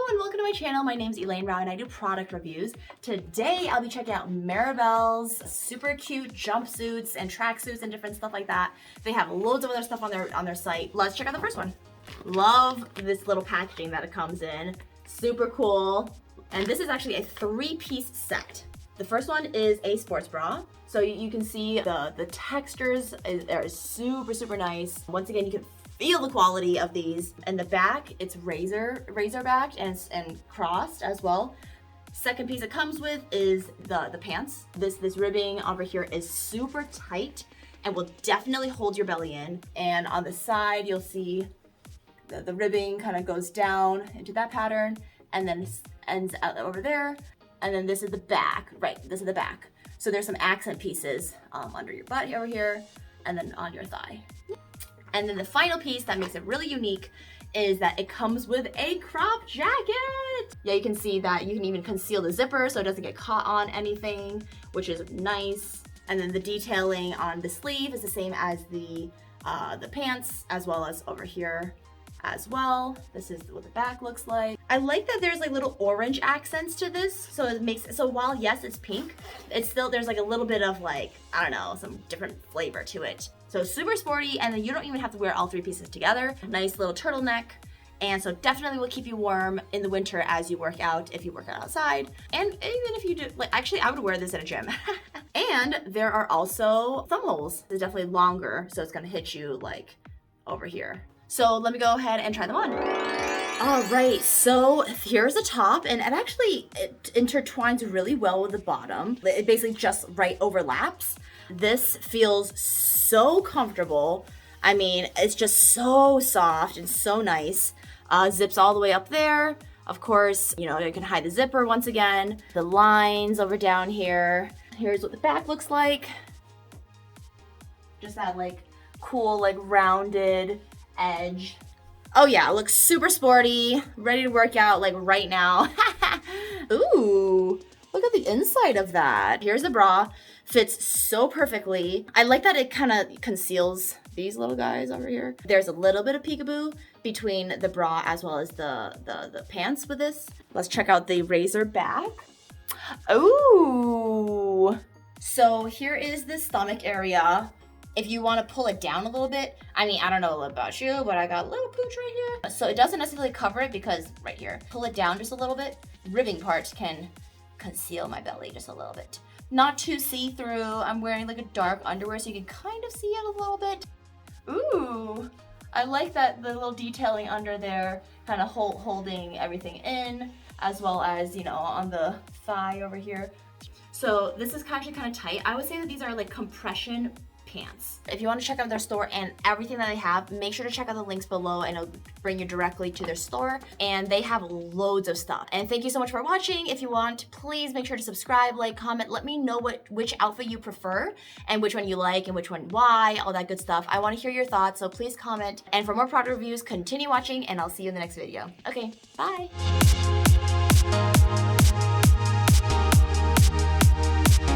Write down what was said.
Hello and welcome to my channel. My name's Elaine Rau and I do product reviews. Today I'll be checking out Maribel's super cute jumpsuits and tracksuits and different stuff like that. They have loads of other stuff on their site. Let's check out the first one. Love this little packaging that it comes in. Super cool. And this is actually a 3-piece set. The first one is a sports bra. So you can see the textures are super nice. Once again, you can feel the quality of these. In the back, it's razor backed and crossed as well. Second piece it comes with is the pants. This ribbing over here is super tight and will definitely hold your belly in. And on the side, you'll see the ribbing kind of goes down into that pattern and then ends out over there. And then this is the back, right? This is the back. So there's some accent pieces under your butt over here and then on your thigh. And then the final piece that makes it really unique is that it comes with a crop jacket. Yeah, you can see that you can even conceal the zipper so it doesn't get caught on anything, which is nice. And then the detailing on the sleeve is the same as the pants, as well as over here as well. This is what the back looks like. I like that there's like little orange accents to this. So it makes, so while yes, it's pink, it's still, there's like a little bit of like, I don't know, some different flavor to it. So super sporty, and then you don't even have to wear all 3 pieces together. Nice little turtleneck. And so definitely will keep you warm in the winter as you work out, if you work out outside. And even if you do, like actually I would wear this in a gym. And there are also thumb holes. They're definitely longer, so it's gonna hit you like over here. So let me go ahead and try them on. All right, so here's the top, and it intertwines really well with the bottom. It basically just right overlaps. This feels so comfortable. I mean, it's just so soft and so nice. Zips all the way up there. Of course, you know, you can hide the zipper once again. The lines over down here. Here's what the back looks like. Just that like cool, like rounded edge. Oh yeah, it looks super sporty, ready to work out like right now. Ooh, look at the inside of that. Here's the bra, fits so perfectly. I like that it kind of conceals these little guys over here. There's a little bit of peekaboo between the bra as well as the pants with this. Let's check out the razor back. Ooh, so here is the stomach area. If you want to pull it down a little bit, I mean, I don't know about you, but I got a little pooch right here. So it doesn't necessarily cover it because right here, pull it down just a little bit. Ribbing part can conceal my belly just a little bit. Not too see-through. I'm wearing like a dark underwear so you can kind of see it a little bit. Ooh, I like that the little detailing under there, kind of holding everything in, as well as, you know, on the thigh over here. So this is actually kind of tight. I would say that these are like compression pants. If you want to check out their store and everything that they have, make sure to check out the links below and it'll bring you directly to their store. And they have loads of stuff. And thank you so much for watching. If you want, please make sure to subscribe, like, comment, let me know which outfit you prefer and which one you like and which one why, all that good stuff. I want to hear your thoughts, so please comment. And for more product reviews, continue watching and I'll see you in the next video. Okay, bye.